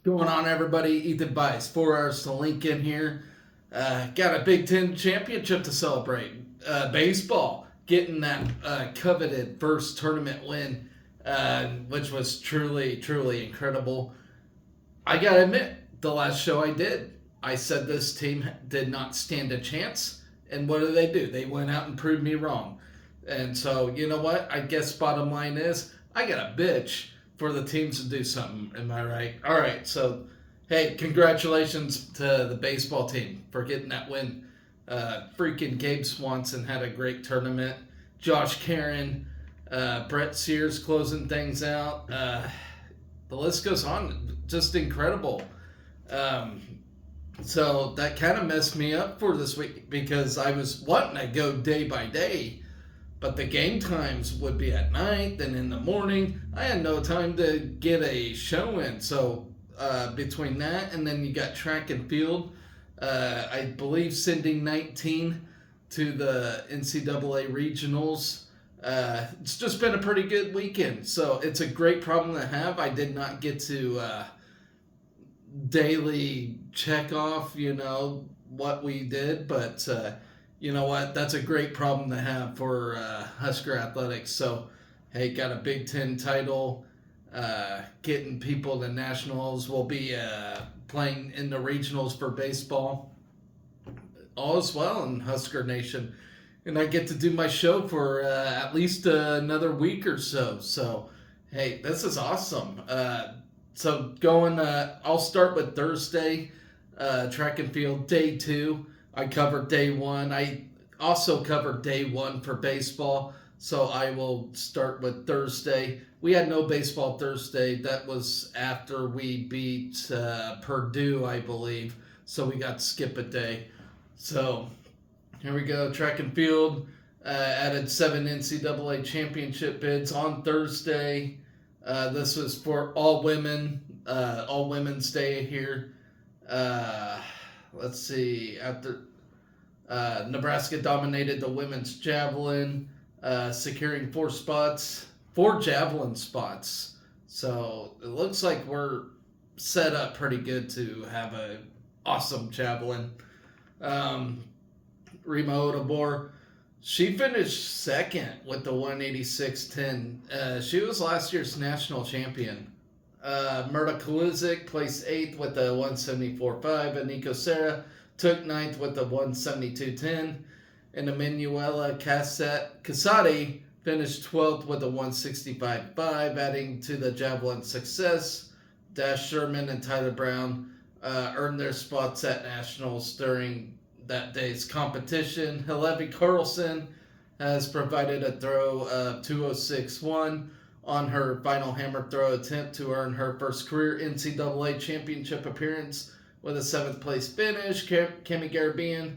Going on, everybody? Ethan Bice, 4 hours to Lincoln here. Got a Big Ten championship to celebrate. Baseball getting that coveted first tournament win, which was truly, truly incredible. I gotta admit, the last show I said this team did not stand a chance. And what do? They went out and proved me wrong. And so, you know what? I guess bottom line is, I got a bitch for the teams to do something. Am I right? All right. So, hey, congratulations to the baseball team for getting that win. Freaking Gabe Swanson had a great tournament. Josh Karen, Brett Sears closing things out. The list goes on. Just incredible. So that kind of messed me up for this week because I was wanting to go day by day, but the game times would be at night, then in the morning. I had no time to get a show in. So between that and then you got track and field, I believe sending 19 to the NCAA regionals. It's just been a pretty good weekend. So it's a great problem to have. I did not get to daily check off, what we did, but you know what? That's a great problem to have for Husker athletics. So, hey, got a Big Ten title, getting people to nationals. We'll be playing in the regionals for baseball. All is well in Husker Nation. And I get to do my show for at least another week or so. So, hey, this is awesome. So I'll start with Thursday, track and field, day 2. I covered day 1. I also covered day 1 for baseball, so I will start with Thursday. We had no baseball Thursday. That was after we beat Purdue, I believe, so we got to skip a day. So here we go, track and field. Added 7 NCAA championship bids on Thursday. This was for all women, all Women's Day here. Let's see. After Nebraska dominated the women's javelin, securing 4 javelin spots. So it looks like we're set up pretty good to have an awesome javelin. Rima Odobor, she finished second with the 186.10. She was last year's national champion. Murta Kaluzik placed 8th with the 174.5, and Nico Serra took 9th with the 172.10. And Emanuela Casati finished 12th with the 165.5, adding to the javelin success. Dash Sherman and Tyler Brown earned their spots at nationals during that day's competition. Hillevi Carlson has provided a throw of 206.1 on her final hammer throw attempt to earn her first career NCAA championship appearance with a 7th place finish. Cami Garabian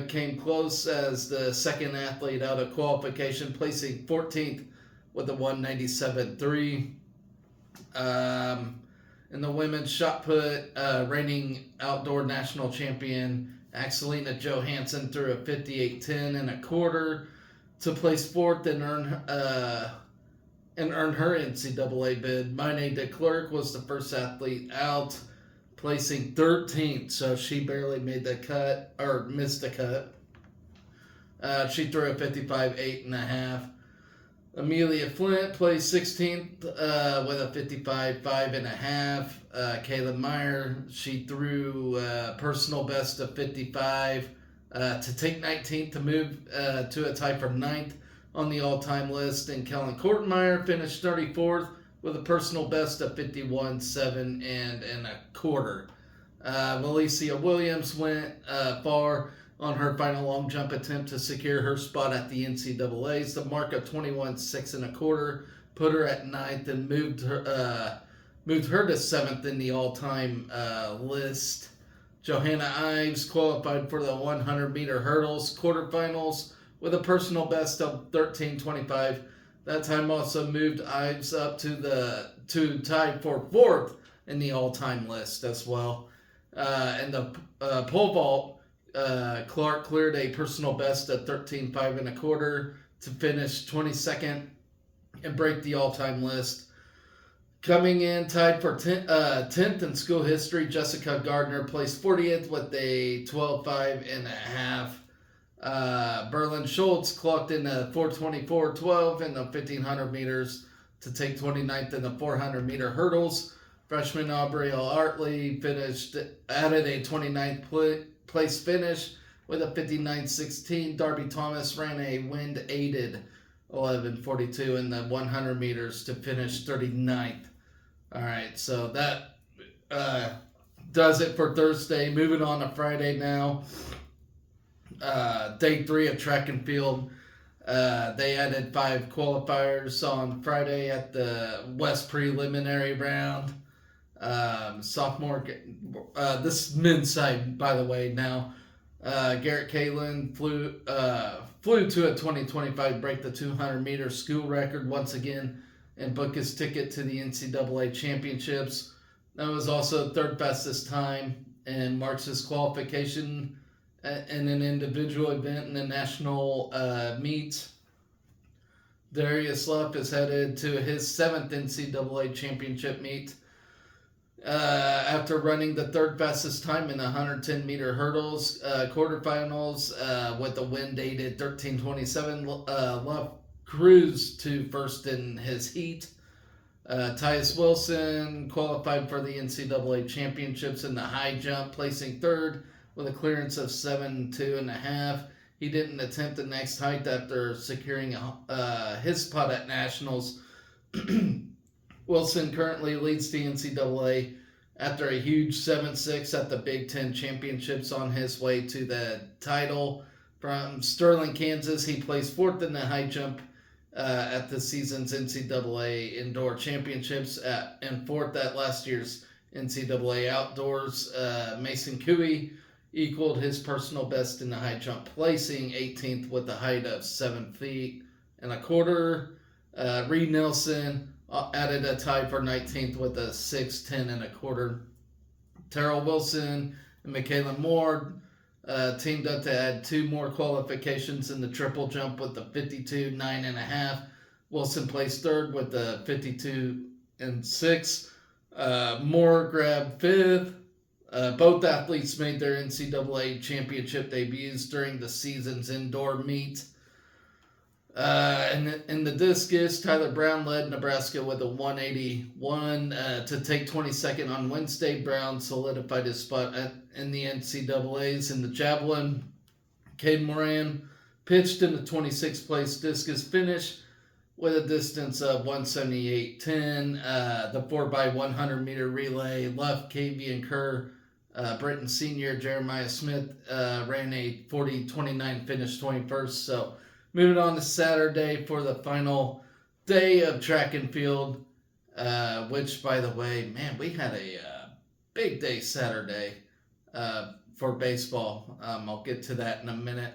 came close as the second athlete out of qualification, placing 14th with a 197.3. In the women's shot put, reigning outdoor national champion Axelina Johansson threw a 58.10 and a quarter to place 4th and earn her NCAA bid. Mine de Klerk was the first athlete out, placing 13th, so she barely made the cut, or missed the cut. She threw a 55.8.5. Amelia Flint placed 16th with a 55.5.5. Kayla Meyer, she threw personal best of 55 to take 19th to move to a tie for 9th on the all-time list. And Kellen Kortenmeyer finished 34th with a personal best of 51.7 and a quarter. Valencia Williams went far on her final long jump attempt to secure her spot at the NCAAs. The mark of 21.6 and a quarter put her at 9th and moved her to 7th in the all-time list. Johanna Ives qualified for the 100-meter hurdles quarterfinals with a personal best of 13.25. That time also moved Ives up to tie for 4th in the all-time list as well. And the pole vault, Clark cleared a personal best at 13.5 and a quarter to finish 22nd and break the all-time list. Coming in tied for 10th in school history, Jessica Gardner placed 40th with a 12.5 and a half. Berlin Schultz clocked in a 4:24.12 in the 1500 meters to take 29th in the 400 meter hurdles. Freshman Aubrey Artley added a 29th place finish with a 59.16. Darby Thomas ran a wind-aided 11:42 in the 100 meters to finish 39th. All right, so that does it for Thursday. Moving on to Friday now. Day 3 of track and field. They added 5 qualifiers on Friday at the West preliminary round. Sophomore, this is men's side, by the way, now. Garrett Kalin flew to a 2025 break the 200 meter school record once again and book his ticket to the NCAA championships. That was also third fastest time and marks his qualification in an individual event in the national meet. Darius Luff is headed to his 7th NCAA championship meet after running the third fastest time in the 110 meter hurdles quarterfinals with a wind-aided 13:27. Luff cruised to first in his heat. Tyus Wilson qualified for the NCAA championships in the high jump, placing third with a clearance of 7.2 and a half. He didn't attempt the next height after securing his spot at nationals. Wilson currently leads the NCAA after a huge 7.6 at the Big Ten championships on his way to the title. From Sterling, Kansas, he placed 4th in the high jump at the season's NCAA Indoor Championships and 4th at last year's NCAA Outdoors. Mason Cooey equaled his personal best in the high jump, placing 18th with a height of 7 feet and a quarter. Reed Nelson added a tie for 19th with a 6'10 and a quarter. Terrell Wilson and Michaela Moore teamed up to add 2 more qualifications in the triple jump with the 52, 9 and a half. Wilson placed 3rd with the 52 and 6. Moore grabbed 5th. Both athletes made their NCAA championship debuts during the season's indoor meet. In the discus, Tyler Brown led Nebraska with a 181 to take 22nd on Wednesday. Brown solidified his spot in the NCAAs. In the javelin, Cade Moran pitched in the 26th place discus finish with a distance of 178.10. The 4x100 meter relay, Luff, Kavian Kerr, Britton Sr., Jeremiah Smith ran a 40.29, finished 21st. So moving on to Saturday for the final day of track and field, which, by the way, man, we had a big day Saturday for baseball. I'll get to that in a minute.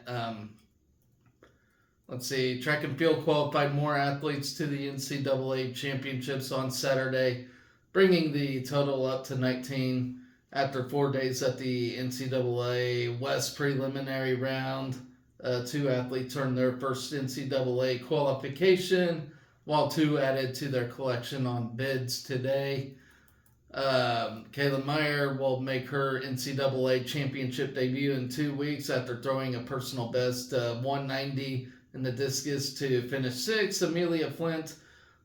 Let's see. Track and field qualified more athletes to the NCAA championships on Saturday, bringing the total up to 19 after 4 days at the NCAA West preliminary round. 2 athletes earned their first NCAA qualification, while 2 added to their collection on bids today. Kayla Meyer will make her NCAA championship debut in 2 weeks after throwing a personal best 190 in the discus to finish 6th. Amelia Flint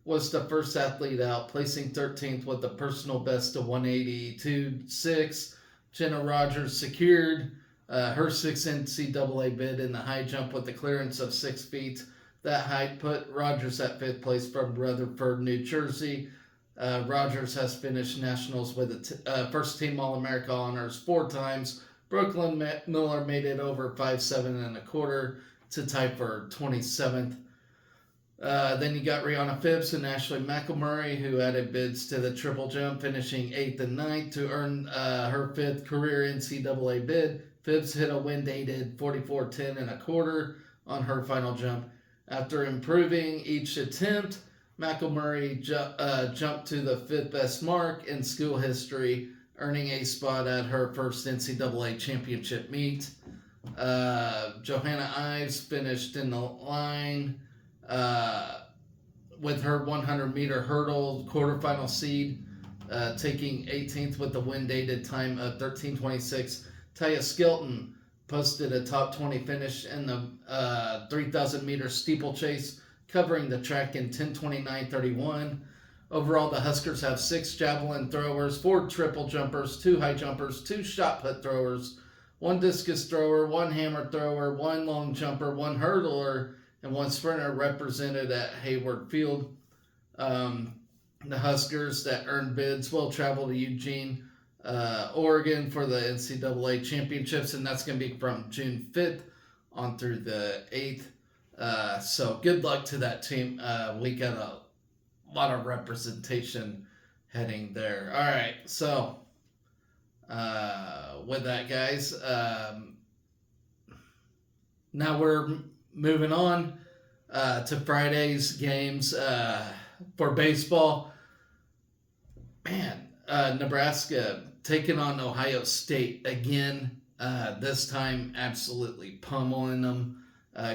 was the first athlete out, placing 13th with a personal best of 182.6. Jenna Rogers secured her 6th NCAA bid in the high jump with a clearance of 6 feet. That height put Rogers at 5th place from Rutherford, New Jersey. Rogers has finished nationals with a first team All-America honors 4 times. Brooklyn Miller made it over 5.7 and a quarter to tie for 27th. Then you got Rihanna Phipps and Ashley McElmurray, who added bids to the triple jump, finishing 8th and 9th to earn her 5th career NCAA bid. Phipps hit a wind-aided 44.10 and a quarter on her final jump. After improving each attempt, McElmurray jumped to the 5th best mark in school history, earning a spot at her first NCAA championship meet. Johanna Ives finished in the line with her 100-meter hurdle quarterfinal seed, taking 18th with the win-dated time of 13:26. Taya Skilton posted a top 20 finish in the 3,000-meter steeplechase, covering the track in 10:29:31. Overall, the Huskers have 6 javelin throwers, 4 triple jumpers, 2 high jumpers, 2 shot put throwers, 1 discus thrower, 1 hammer thrower, 1 long jumper, 1 hurdler, and 1 sprinter represented at Hayward Field. The Huskers that earned bids will travel to Eugene, Oregon for the NCAA championships, and that's going to be from June 5th on through the 8th. So good luck to that team. We got a lot of representation heading there. All right, so with that, guys, now we're moving on to Friday's games for baseball. Man, Nebraska taking on Ohio State again. This time, absolutely pummeling them.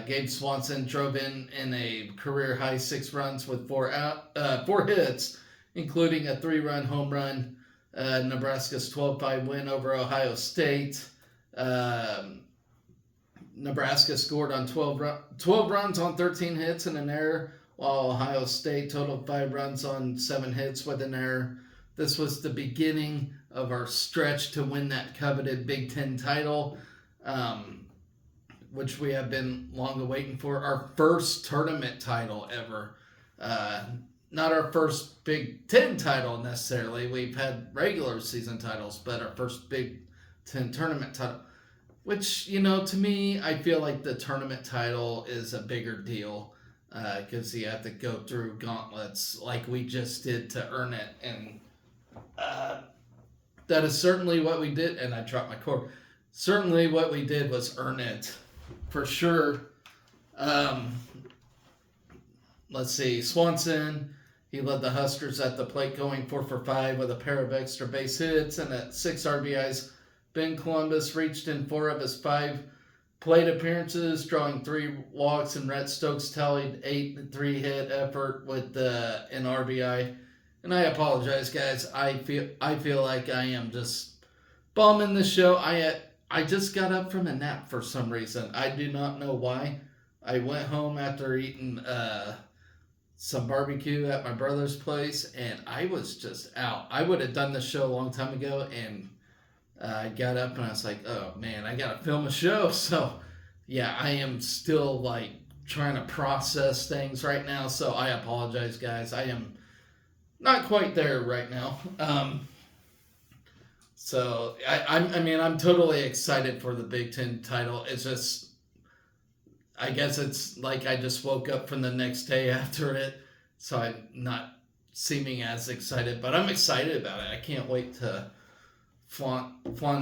Gabe Swanson drove in a career-high 6 runs with 4 hits, including a 3-run home run. Nebraska's 12-5 win over Ohio State. Nebraska scored on 12 runs on 13 hits and an error, while Ohio State totaled 5 runs on 7 hits with an error. This was the beginning of our stretch to win that coveted Big Ten title, which we have been long awaiting for. Our first tournament title ever. Not our first Big Ten title necessarily. We've had regular season titles, but our first Big Ten tournament title. Which, to me, I feel like the tournament title is a bigger deal because you have to go through gauntlets like we just did to earn it. And that is certainly what we did. And I dropped my cord. Certainly what we did was earn it. For sure. Let's see. Swanson, he led the Huskers at the plate going 4 for 5 with a pair of extra base hits and at 6 RBIs. Ben Columbus reached in 4 of his 5 plate appearances, drawing 3 walks, and Rhett Stokes tallied 8 3-hit effort with an RBI. And I apologize, guys. I feel like I am just bombing the show. I just got up from a nap for some reason. I do not know why. I went home after eating some barbecue at my brother's place, and I was just out. I would have done the show a long time ago, and I got up and I was like, oh man, I got to film a show. So yeah, I am still like trying to process things right now. So I apologize, guys. I am not quite there right now. So I'm totally excited for the Big Ten title. It's just, I guess it's like I just woke up from the next day after it. So I'm not seeming as excited, but I'm excited about it. I can't wait to flaunt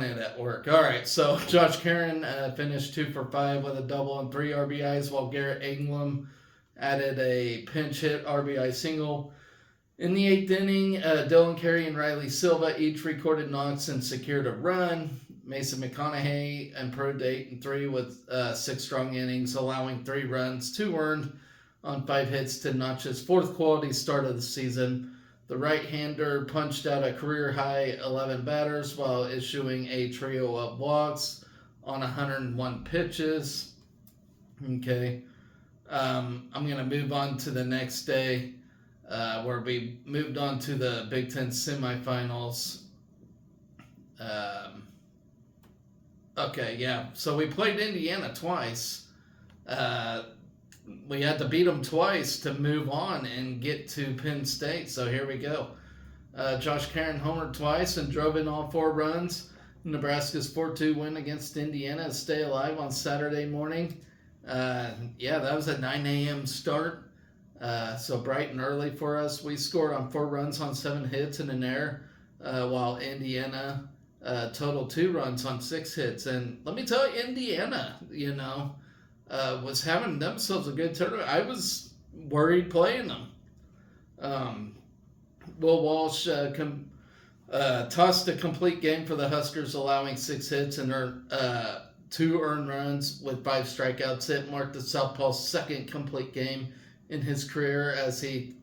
it at work. All right, so Josh Caron finished 2 for 5 with a double and 3 RBIs, while Garrett Anglam added a pinch hit RBI single. In the 8th inning, Dylan Carey and Riley Silva each recorded knocks and secured a run. Mason McConaughey improved to 8-3 with 6 strong innings, allowing 3 runs, 2 earned on 5 hits to notch his 4th quality start of the season. The right-hander punched out a career-high 11 batters while issuing a trio of walks on 101 pitches. Okay. I'm going to move on to the next day where we moved on to the Big Ten semifinals. Okay, yeah. So we played Indiana twice. We had to beat them twice to move on and get to Penn State. So here we go. Josh Caron homered twice and drove in all 4 runs. Nebraska's 4-2 win against Indiana to stay alive on Saturday morning. That was a 9 a.m. start. So bright and early for us. We scored on 4 runs on 7 hits and an error, while Indiana totaled 2 runs on 6 hits. And let me tell you, Indiana, was having themselves a good tournament. I was worried playing them. Will Walsh tossed a complete game for the Huskers, allowing 6 hits and 2 earned runs with 5 strikeouts. It marked the Southpaw's 2nd complete game in his career as he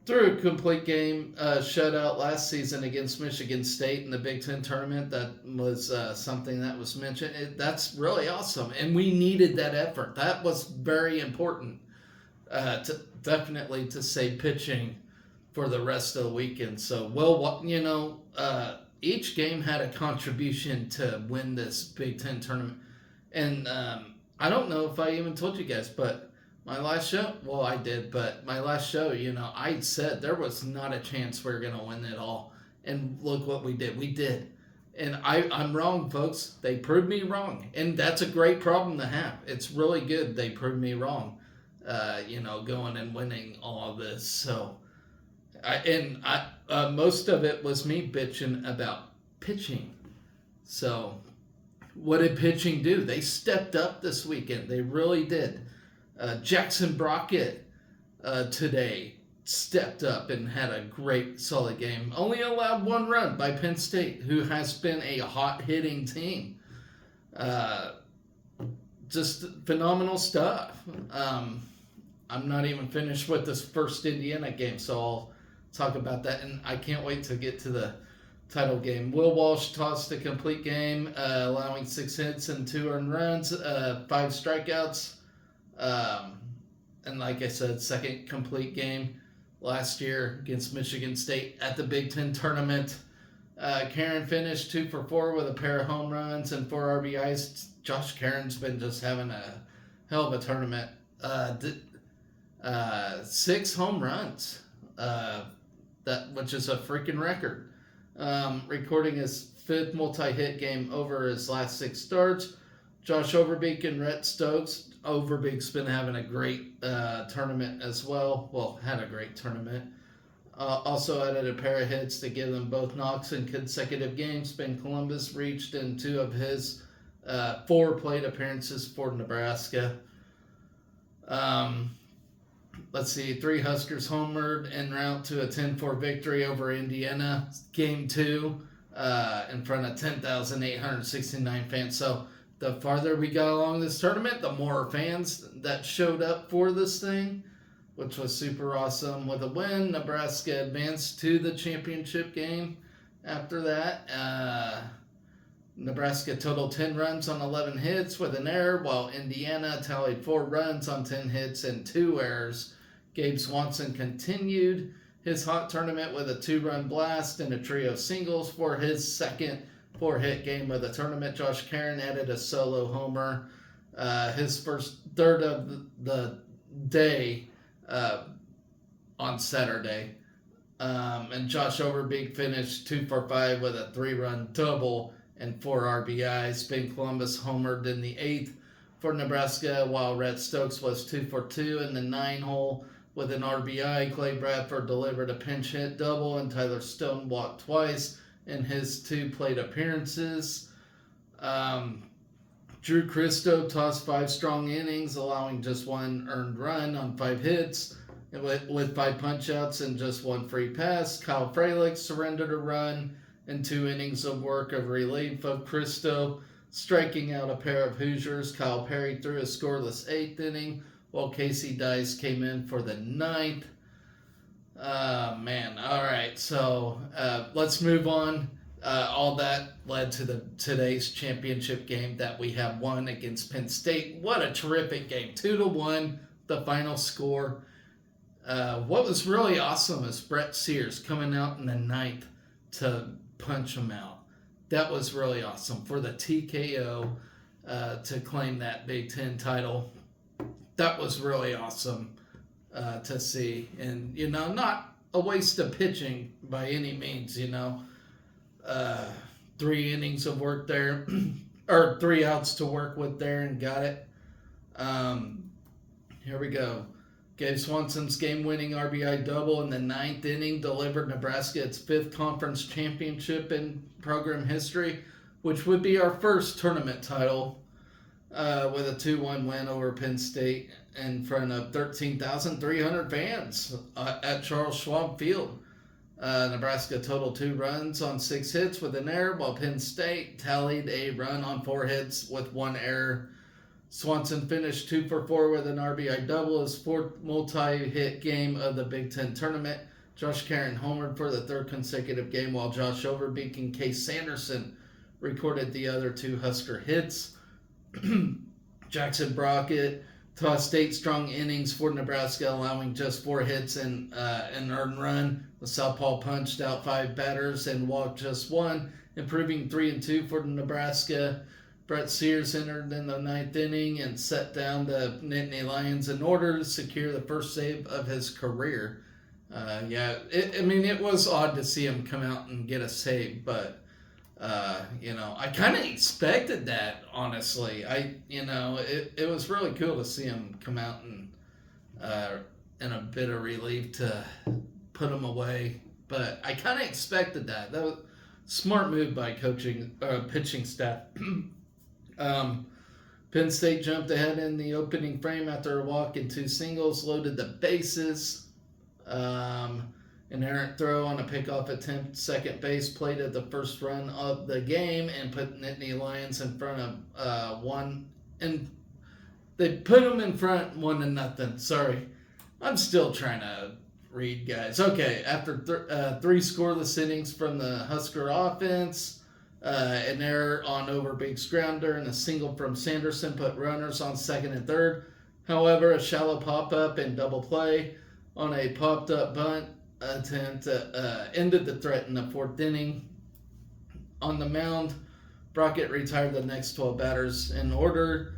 Threw a complete game shutout last season against Michigan State in the Big Ten tournament. That was something that was mentioned. That's really awesome, and we needed that effort. That was very important. Definitely to say pitching for the rest of the weekend. So, well, each game had a contribution to win this Big Ten tournament. And I don't know if I even told you guys, but my last show, well, I did, but my last show, I said there was not a chance we were going to win it all. And look what we did. We did. And I'm wrong, folks. They proved me wrong. And that's a great problem to have. It's really good they proved me wrong, going and winning all of this. So, most of it was me bitching about pitching. So, what did pitching do? They stepped up this weekend. They really did. Jackson Brockett today stepped up and had a great, solid game. Only allowed one run by Penn State, who has been a hot-hitting team. Just phenomenal stuff. I'm not even finished with this first Indiana game, so I'll talk about that. And I can't wait to get to the title game. Will Walsh tossed a complete game, allowing 6 hits and 2 earned runs, 5 strikeouts. And like I said, second complete game last year against Michigan State at the Big Ten tournament. Karen finished 2 for 4 with a pair of home runs and 4 RBIs. Josh Karen's been just having a hell of a tournament. 6 home runs, which is a freaking record. Recording his 5th multi-hit game over his last 6 starts. Josh Overbeek and Rhett Stokes. Overbeek's been having a great tournament as well. Well, had a great tournament. Also added a pair of hits to give them both knocks in consecutive games. Ben Columbus reached in 2 of his 4 plate appearances for Nebraska. Let's see, 3 Huskers homered en route to a 10-4 victory over Indiana. Game 2 in front of 10,869 fans. So the farther we got along this tournament, the more fans that showed up for this thing, which was super awesome. With a win, Nebraska advanced to the championship game. After that, Nebraska totaled 10 runs on 11 hits with an error, while Indiana tallied 4 runs on 10 hits and 2 errors. Gabe Swanson continued his hot tournament with a 2-run blast and a trio of singles for his second 4-hit game of the tournament. Josh Karen added a solo homer, his third of the day on Saturday. And Josh Overbeek finished 2 for 5 with a 3-run double and 4 RBIs. Ben Columbus homered in the 8th for Nebraska, while Rhett Stokes was 2 for 2 in the 9-hole with an RBI. Clay Bradford delivered a pinch hit double, and Tyler Stone walked twice in his 2 plate appearances. Drew Christo tossed 5 strong innings, allowing just 1 earned run on 5 hits with 5 punch-outs and just 1 free pass. Kyle Fralick surrendered a run in 2 innings of work of relief of Christo, striking out a pair of Hoosiers. Kyle Perry threw a scoreless 8th inning, while Casey Dice came in for the 9th. Man. All right. So let's move on. All that led to today's championship game that we have won against Penn State. What a terrific game. 2-1, the final score. What was really awesome is Brett Sears coming out in the 9th to punch him out. That was really awesome for the TKO to claim that Big Ten title. That was really awesome to see. And, not a waste of pitching by any means, 3 innings of work there, or 3 outs to work with there, and got it. Here we go. Gabe Swanson's game-winning RBI double in the 9th inning delivered Nebraska its 5th conference championship in program history, which would be our first tournament title, with a 2-1 win over Penn State in front of 13,300 fans at Charles Schwab Field. Nebraska totaled 2 runs on 6 hits with an error, while Penn State tallied a run on 4 hits with 1 error. Swanson finished 2 for 4 with an RBI double, his 4th multi-hit game of the Big Ten tournament. Josh Caron homered for the third consecutive game, while Josh Overbeek and Case Sanderson recorded the other two Husker hits. Jackson Brockett tossed 8 strong innings for Nebraska, allowing just 4 hits and an earned run. The Southpaw punched out 5 batters and walked just 1, improving 3-2 for Nebraska. Brett Sears entered in the 9th inning and set down the Nittany Lions in order to secure the first save of his career. It was odd to see him come out and get a save, but I kind of expected that, honestly. It was really cool to see him come out and in a bit of relief to put him away. But I kind of expected that. That was a smart move by pitching staff. Penn State jumped ahead in the opening frame after a walk and 2 singles, loaded the bases. An errant throw on a pickoff attempt, second base, plated the first run of the game and put Nittany Lions in front of 1. And they put them in front 1-0. Sorry, I'm still trying to read, guys. Okay, after 3 scoreless innings from the Husker offense, an error on Overbeek's grounder and a single from Sanderson put runners on second and third. However, a shallow pop-up and double play on a popped-up bunt attempt ended the threat in the 4th inning. On the mound, Brockett retired the next 12 batters in order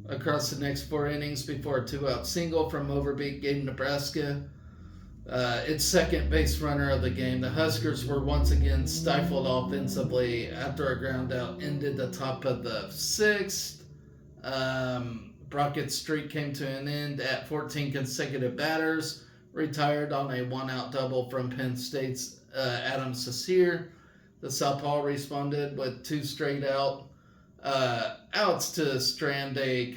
across the next 4 innings before a 2-out single from Overbeek gave Nebraska its second base runner of the game. The Huskers were once again stifled offensively after a ground out ended the top of the 6th. Brockett's streak came to an end at 14 consecutive batters, retired on a 1-out double from Penn State's Adam Sasir. The Southpaw responded with 2 straight outs to strand a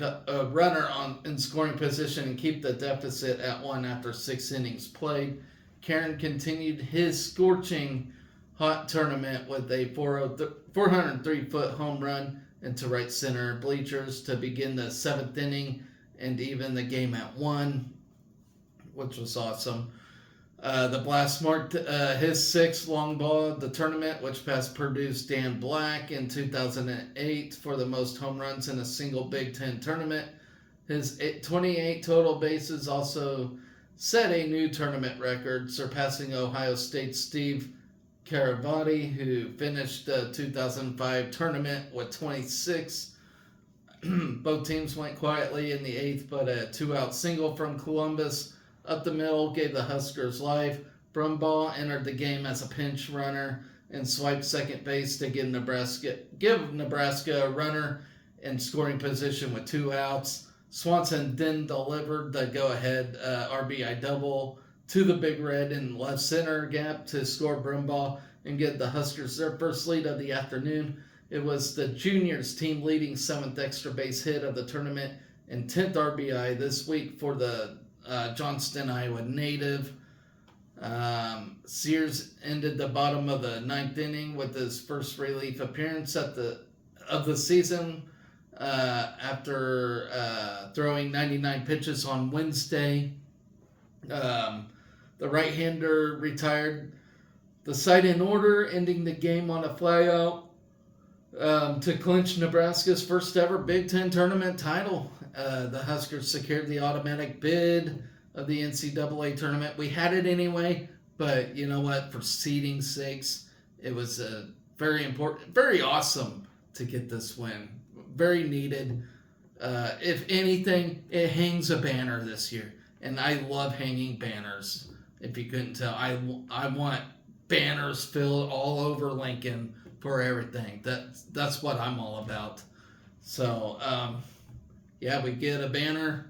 runner in scoring position and keep the deficit at 1 after 6 innings played. Caron continued his scorching hot tournament with a 403-foot home run into right center bleachers to begin the 7th inning and even the game at 1. Which was awesome. The blast marked his 6th long ball of the tournament, which passed Purdue's Dan Black in 2008 for the most home runs in a single Big Ten tournament. His 28 total bases also set a new tournament record, surpassing Ohio State's Steve Caravati, who finished the 2005 tournament with 26. Both teams went quietly in the 8th, but a 2-out single from Columbus up the middle gave the Huskers life. Brumbaugh entered the game as a pinch runner and swiped second base to give Nebraska a runner in scoring position with 2 outs. Swanson then delivered the go-ahead RBI double to the Big Red in left center gap to score Brumbaugh and give the Huskers their first lead of the afternoon. It was the juniors' team-leading 7th extra base hit of the tournament and 10th RBI this week for the Johnston, Iowa native. Sears ended the bottom of the 9th inning with his first relief appearance of the season after throwing 99 pitches on Wednesday. The right-hander retired the side in order, ending the game on a flyout to clinch Nebraska's first ever Big Ten tournament title. The Huskers secured the automatic bid of the NCAA tournament. We had it anyway, but you know what? For seeding sakes, it was very important, very awesome to get this win. Very needed. If anything, it hangs a banner this year, and I love hanging banners. If you couldn't tell, I want banners filled all over Lincoln for everything. That's what I'm all about. So, we get a banner.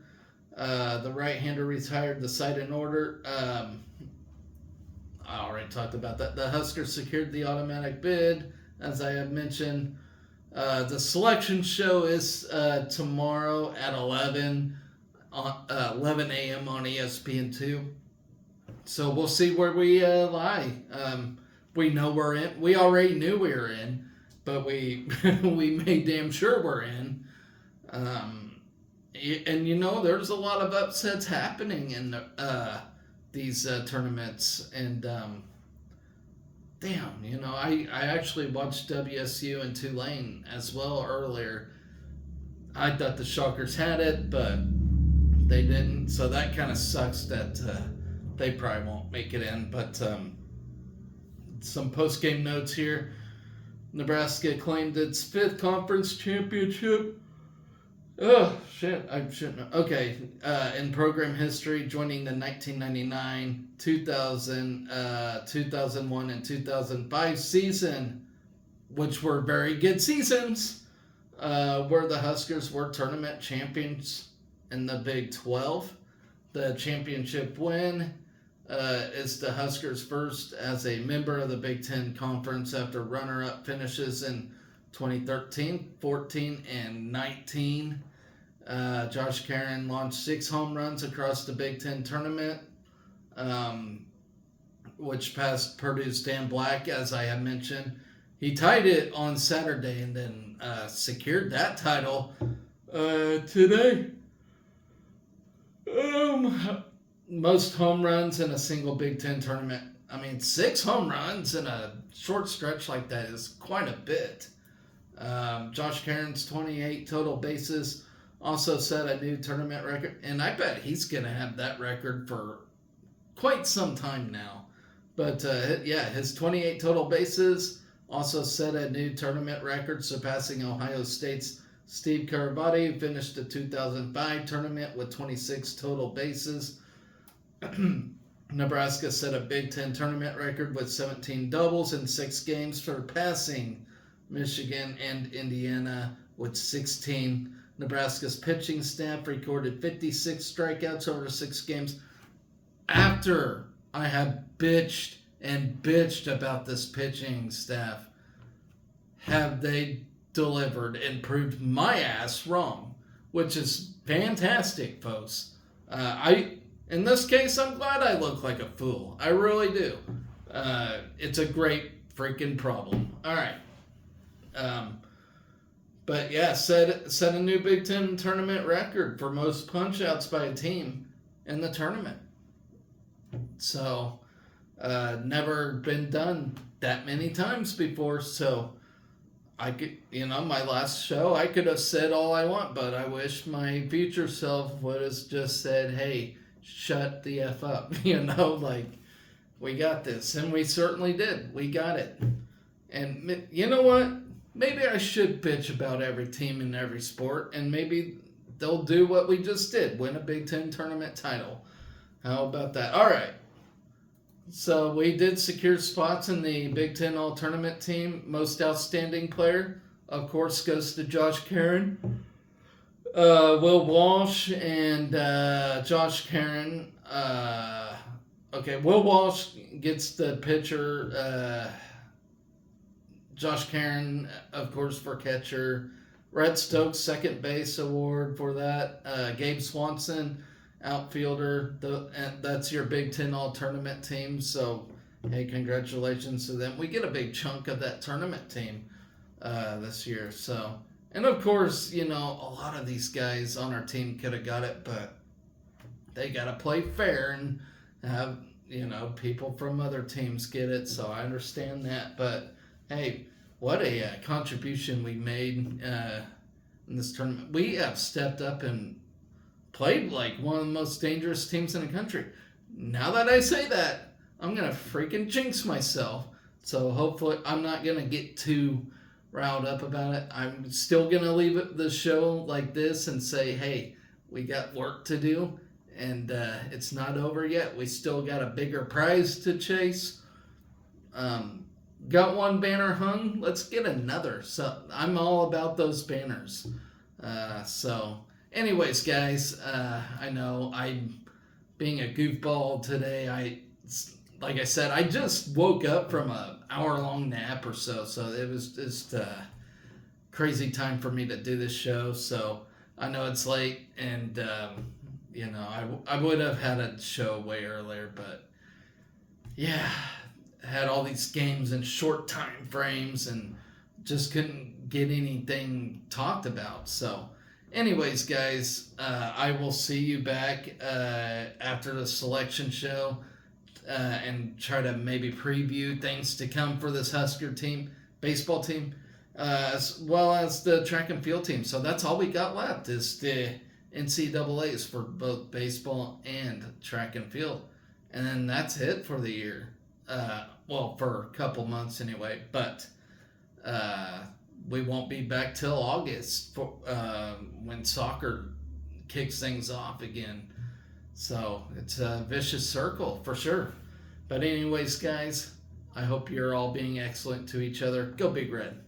The right-hander retired the side in order. I already talked about that. The Huskers secured the automatic bid, as I have mentioned. The selection show is tomorrow at 11 a.m. on ESPN2. So we'll see where we lie. We know we're in. We already knew we were in, but we made damn sure we're in. And there's a lot of upsets happening in these tournaments. And damn, I actually watched WSU and Tulane as well earlier. I thought the Shockers had it, but they didn't. So that kind of sucks that they probably won't make it in. But some post-game notes here. Nebraska claimed its 5th conference championship. Oh, shit. I shouldn't. Okay. In program history, joining the 1999, 2000, 2001, and 2005 season, which were very good seasons, where the Huskers were tournament champions in the Big 12. The championship win is the Huskers' first as a member of the Big Ten Conference after runner-up finishes in 2013, 14, and 19. Josh Caron launched 6 home runs across the Big Ten tournament, which passed Purdue's Dan Black, as I have mentioned. He tied it on Saturday and then secured that title today. Most home runs in a single Big Ten tournament. I mean, 6 home runs in a short stretch like that is quite a bit. Josh Caron's 28 total bases also set a new tournament record, and I bet he's going to have that record for quite some time now. But his 28 total bases also set a new tournament record, surpassing Ohio State's Steve Carabati, who finished the 2005 tournament with 26 total bases. Nebraska set a Big Ten tournament record with 17 doubles in 6 games, surpassing Michigan and Indiana with 16. Nebraska's pitching staff recorded 56 strikeouts over 6 games. After I have bitched and bitched about this pitching staff, have they delivered and proved my ass wrong, which is fantastic, folks. In this case, I'm glad I look like a fool. I really do. It's a great freaking problem. All right. But yeah, set a new Big Ten tournament record for most punch-outs by a team in the tournament. So, never been done that many times before. So, I could, my last show, I could have said all I want, but I wish my future self would have just said, hey, shut the F up. We got this. And we certainly did. We got it. And you know what? Maybe I should bitch about every team in every sport, and maybe they'll do what we just did, win a Big Ten tournament title. How about that? All right. So we did secure spots in the Big Ten All-Tournament team. Most outstanding player, of course, goes to Josh Caron. Will Walsh and Josh Caron. Will Walsh gets the pitcher. Josh Caron, of course, for catcher. Rhett Stokes, second base award for that. Gabe Swanson, outfielder. That's your Big Ten All-Tournament team. So, hey, congratulations to them. We get a big chunk of that tournament team this year. So, and of course, a lot of these guys on our team could have got it, but they got to play fair and have, people from other teams get it. So I understand that, but hey, what a contribution we made in this tournament. We have stepped up and played like one of the most dangerous teams in the country. Now that I say that, I'm going to freaking jinx myself. So hopefully I'm not going to get too riled up about it. I'm still going to leave the show like this and say, hey, we got work to do. And it's not over yet. We still got a bigger prize to chase. Got one banner hung. Let's get another. So I'm all about those banners. Anyways, guys, I know I'm being a goofball today. Like I said, I just woke up from an hour-long nap or so. So it was just a crazy time for me to do this show. So I know it's late, and I would have had a show way earlier, but yeah. Had all these games in short time frames and just couldn't get anything talked about. So anyways, guys, I will see you back after the selection show and try to maybe preview things to come for this Husker team, baseball team, as well as the track and field team. So that's all we got left is the NCAAs for both baseball and track and field. And then that's it for the year. Well, for a couple months anyway. But we won't be back till August for, when soccer kicks things off again. So it's a vicious circle for sure. But anyways, guys, I hope you're all being excellent to each other. Go Big Red.